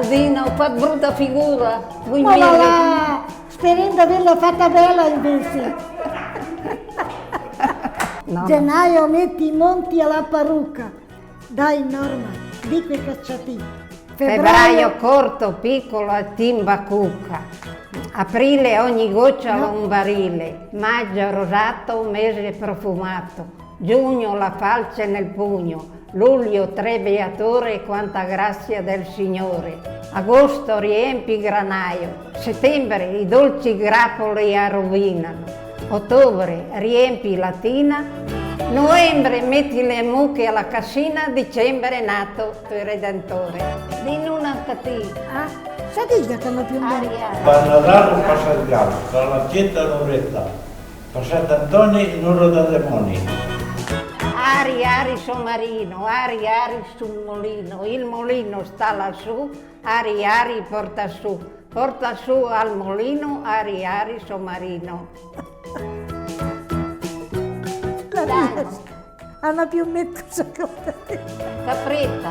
Aldina, ho fatto brutta figura. Ma va là, sperando di averla fatta bella invece. No. Gennaio metti i monti alla parrucca. Dai Norma, di quei cacciatini. Febbraio corto, piccolo e timba cucca. Aprile ogni goccia un barile. Maggio rosato, mese profumato. Giugno la falce nel pugno. Luglio tre beature e quanta grazia del Signore. Agosto riempi granaio. Settembre i dolci grappoli arrovinano. Ottobre riempi la tina. Novembre metti le mucche alla cassina. Dicembre è nato il Redentore. Di una cattiva. Ah, sa dica che non più bene. Per Natale passa il gallo, per la chietta l'oretta, per Sant'Antonio l'oro da demoni. Ari, Ari Sommarino, Ari, Ari sul molino, il molino sta lassù, Ari, Ari porta su al molino, Ari, Ari Sommarino. Hanno più messo Capretta, capretta.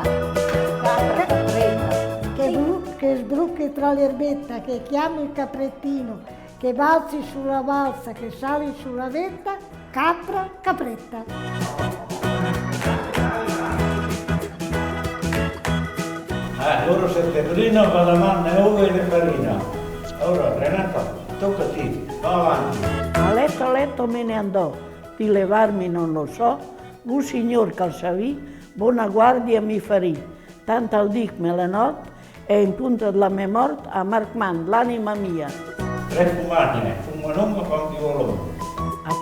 che sbrucchi tra l'erbetta, che chiami il caprettino, che balzi sulla balsa, che sali sulla vetta, capra, capretta. Loro settembrino va la manna e uova e le farina. Ora Renata, tocca a te, va avanti. A letto me ne andò, di levarmi non lo so, un signor calzavì, buona guardia mi farì, tanto al dic me la notte, e in punta della mia morte a Markman, l'anima mia. Tre fumane, fumo lungo con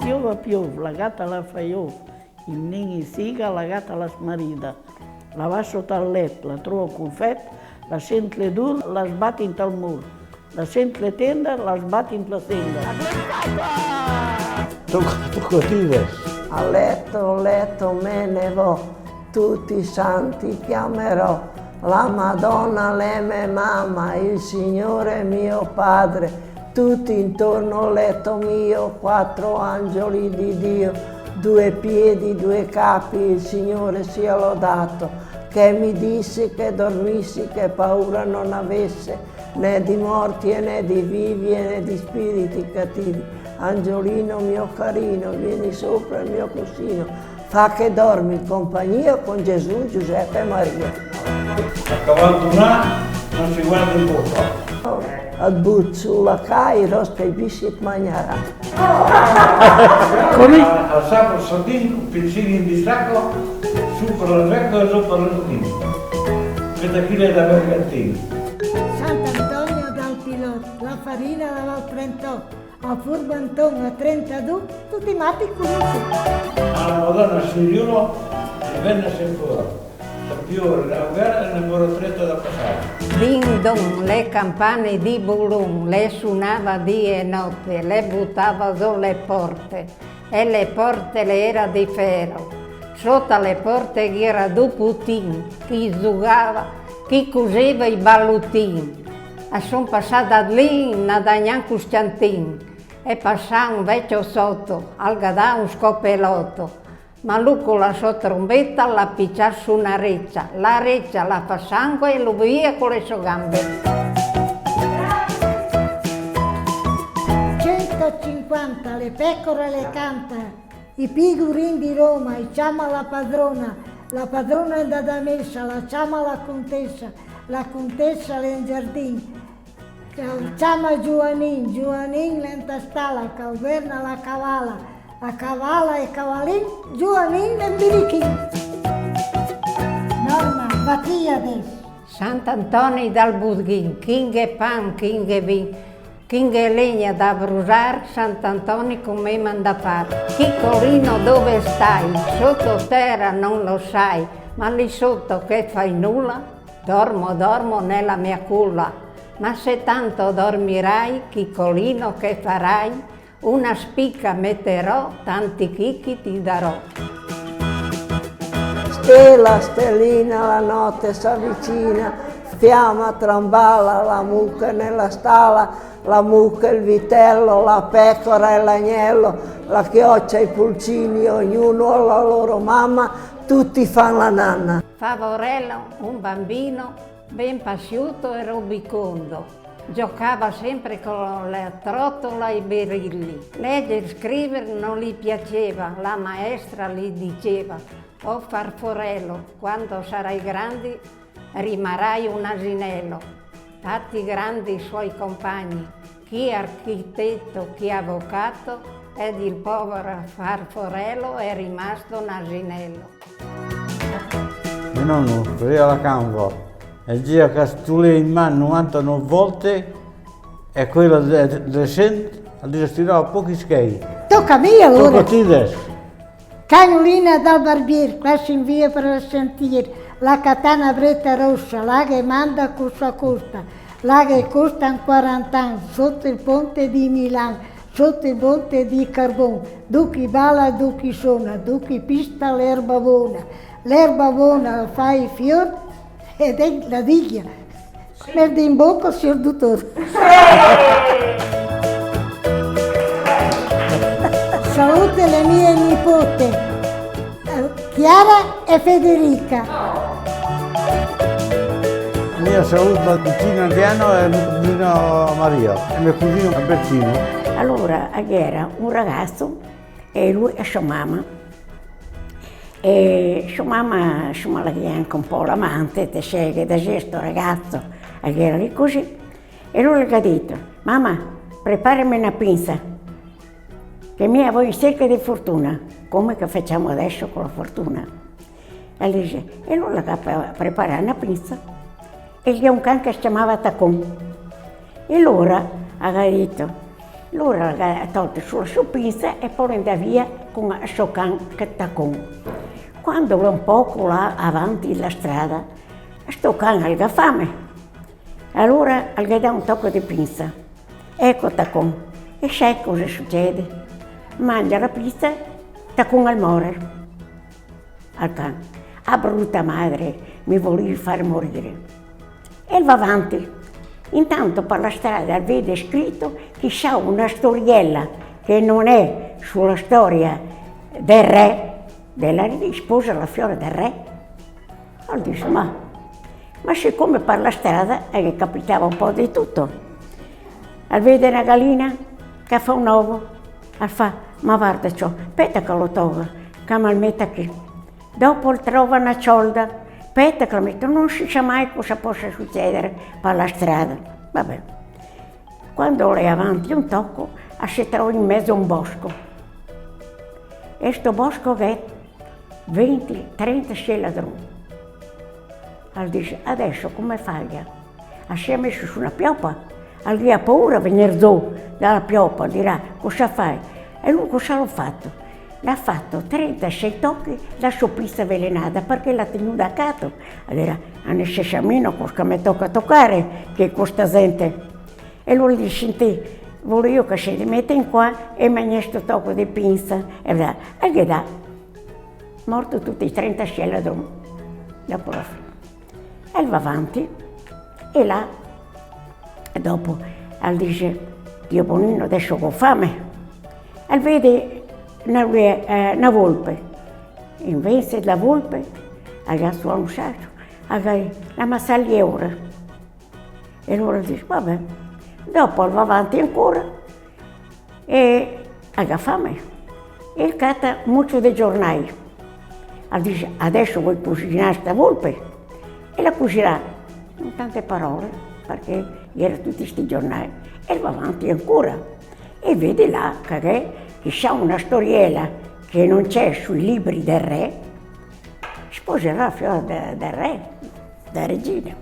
più A piove, la gatta la fa io, il nini siga, la gatta la smarida. La va sotto al letto, la trovo confet, la sent le dur, la sbatti in tal mur. La sent le tenda, la sbatti in la tenda. Tocca a te. A letto me ne vo, tutti i santi chiamerò, la Madonna, l'Eme mamma, il Signore mio Padre, tutti intorno al letto mio, 4 angeli di Dio, 2 piedi, 2 capi, il Signore sia lodato, che mi disse che dormissi, che paura non avesse, né di morti e né di vivi e né di spiriti cattivi. Angiolino mio carino, vieni sopra il mio cuscino, fa che dormi in compagnia con Gesù, Giuseppe e Maria. A cavallo un anno non si guarda in bocca. Al but sulla Kairos che i bisci mangiarà. Al sapo sardino, pensieri in distacco, su per il recco e su per l'ultimo. Questa fila è da mercantino. Sant'Antonio dal Pilot, la farina da Val 38, a Furbanton a 32, tutti matti così. Alla Madonna Siriolo e venne sempre. Più la guerra è ancora stretta da passare. Ding dong, le campane di Bulun, le suonava di e notte, le buttava giù le porte, e le porte le era di ferro. Sotto le porte c'era due Putin, chi giocava, chi coseva i ballutin. E sono passata lì, Nadagnan Costantin, e passava un vecchio sotto, al gadà un scopelotto. Ma lui con la sua trombetta la piccia su una reccia. La reccia la fa sangue e lo via con le sue gambe. 150 le pecore le canta, i pigurin di Roma, i chiama la padrona è da messa, la chiama la contessa è in giardino, chiama Giovanin lenta stalla, calverna la cavala e cavalin, Giovanin e birichin. Norma, batti adesso. Sant'Antonio dal Budghin, king e pan, king e vin, king e legna da brusare, Sant'Antonio con me manda fare. Chiccolino dove stai? Sotto terra non lo sai, ma lì sotto che fai nulla? Dormo nella mia culla. Ma se tanto dormirai, chiccolino che farai? Una spicca metterò, tanti chicchi ti darò. Stella, stellina, la notte s'avvicina, fiamma, tramballa, la mucca nella stalla, la mucca, il vitello, la pecora e l'agnello, la chioccia, i pulcini, ognuno alla loro mamma, tutti fanno la nanna. Favorello, un bambino, ben pasciuto e rubicondo. Giocava sempre con la trottola e i berilli. Leggere e scrivere non gli piaceva, la maestra gli diceva: «Oh farforello, quando sarai grande rimarrai un asinello». Fatti grandi i suoi compagni, chi architetto, chi avvocato, ed il povero farforello è rimasto un asinello. Mio nonno faceva la canva e gira castulle in mano 99 volte e quella recente la stirava pochi schei. Tocca a me allora. Tocca a te adesso. Cagnolina dal barbiere, passa in via per sentire la katana bretta rossa, là che manda costa costa, là che costa 40 anni, sotto il ponte di Milano, sotto il ponte di Carbon, duchi balla, duchi suona, duchi pista l'erba buona fa i fior ed è la diglia. Merde in bocca, signor dottore. Salute le mie nipote, Chiara e Federica. Mia saluta vicino Adriano e mio cugino Maria e mio cugino Albertino. Allora era un ragazzo e lui e sua mamma. E sua mamma insomma la anche un po' l'amante, te sei che da questo ragazzo era lì così. E lui gli ha detto: «Mamma, preparami una pinza, che mia voglio in cerca di fortuna, come che facciamo adesso con la fortuna». E lui gli ha preparato una pinza e gli ha un cane che si chiamava Tacon. E allora ha detto, allora ha tolto sulla sua pinza e poi andava via con il suo cane che Tacon. Quando un poco là avanti la strada, sto cane aveva fame. Allora gli dà un tocco di pinza. Ecco Tacon. E sai cosa succede? Mangia la pinza, Tacon al muore. Al cane. A brutta madre, mi volevi far morire. E va avanti. Intanto per la strada vede scritto chissà una storiella che non è sulla storia del re, della sposa la fiore del re. Allora dice, ma siccome per la strada gli capitava un po' di tutto. Al vede una gallina che fa un uovo, al fa, ma guarda ciò, aspetta che lo tolga, che me lo metta qui. Dopo trova una ciolda, aspetta che lo metto, non si sa mai cosa possa succedere per la strada. Vabbè. Quando è avanti un tocco, si trova in mezzo a un bosco. E questo bosco è 20-30 sceladroni. Allora dice, adesso come fai? Si è messo su una pioppa, allora ha paura di venire giù dalla pioppa, dirà, cosa fai? E lui cosa l'ha fatto? L'ha fatto 36 tocchi la sua pista avvelenata perché l'ha tenuta a capo. Allora, non si sa meno cosa mi tocca toccare che questa gente. E lui dice, senti, voglio io che si rimette in qua e mi questo tocco di pinza. E gli dà, morto tutti i 30 sceladroni, dopo la fine. E va avanti e là, dopo, dice, Dio bonino, adesso ho fame. E vede una volpe. Invece della volpe, ha suo un sacco, ha la massagliera. E allora dice, vabbè. Dopo va avanti ancora e ha fame. E catta molto dei giornali. Dice, adesso vuoi cucinare sta volpe? E la cucinerà, in tante parole, perché erano tutti questi giornali. E va avanti ancora. E vede là che chissà una storiella che non c'è sui libri del re, sposerà la fiore del re, da regina.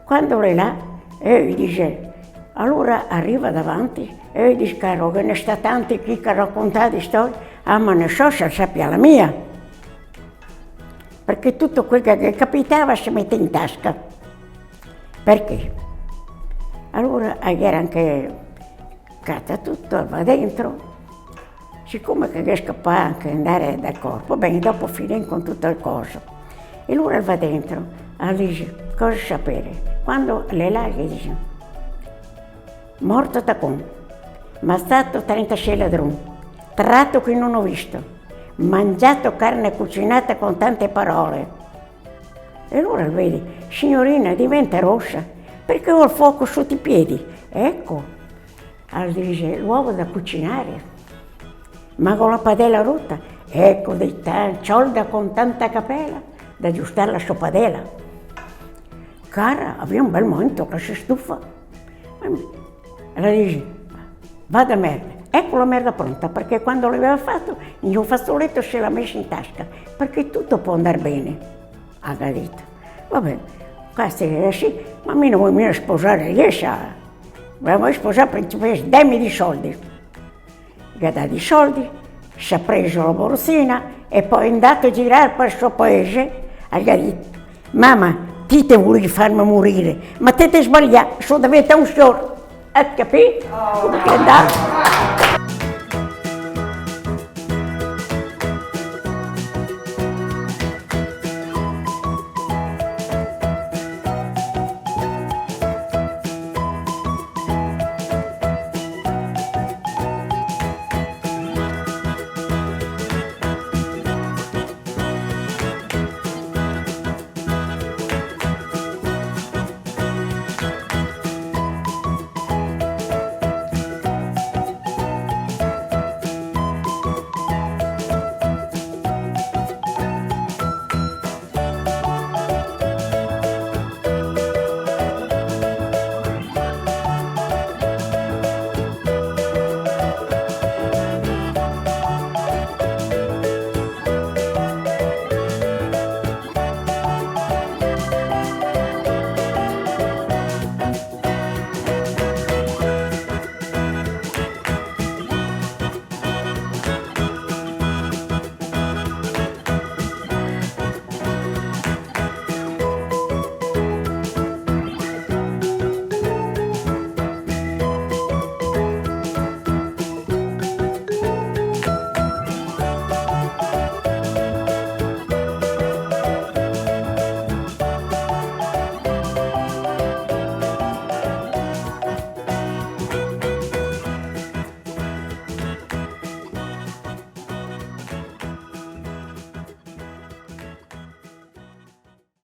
Quando è là, dice, allora arriva davanti e dice, caro, che ne sta tanti qui che raccontate storie, ma ne so se sappia la mia. Perché tutto quel che capitava si mette in tasca. Perché? Allora era anche catta tutto, va dentro. Siccome che riesca anche ad andare dal corpo, bene, dopo finì con tutto il coso. E allora va dentro, dice, cosa sapere? Quando le larghe dice, morto Tacon, ma stato 30 sceladroni, tratto che non ho visto, mangiato carne cucinata con tante parole. E allora vedi, signorina, diventa rossa perché ho il fuoco sotto i piedi. Ecco, allora dice, l'uovo da cucinare, ma con la padella rotta, ecco, dei ciolda con tanta capella da aggiustare la sua padella. Cara, aveva un bel momento che si stufa. Allora dice, vada merda. Ecco la merda pronta, perché quando l'aveva fatto, in un fazzoletto se l'ha messa in tasca, perché tutto può andare bene, ha detto. Va bene, questo è sì, ma a me non vuoi mica sposare, volevo sposare principessa, dammi di soldi. Gli ha dato i soldi, si è preso la borsina e poi è andato a girare per il suo paese e gli ha detto, mamma, te volevi farmi morire, ma te sbagliato, sono diventato un sordo. Hai capito? Come è andato?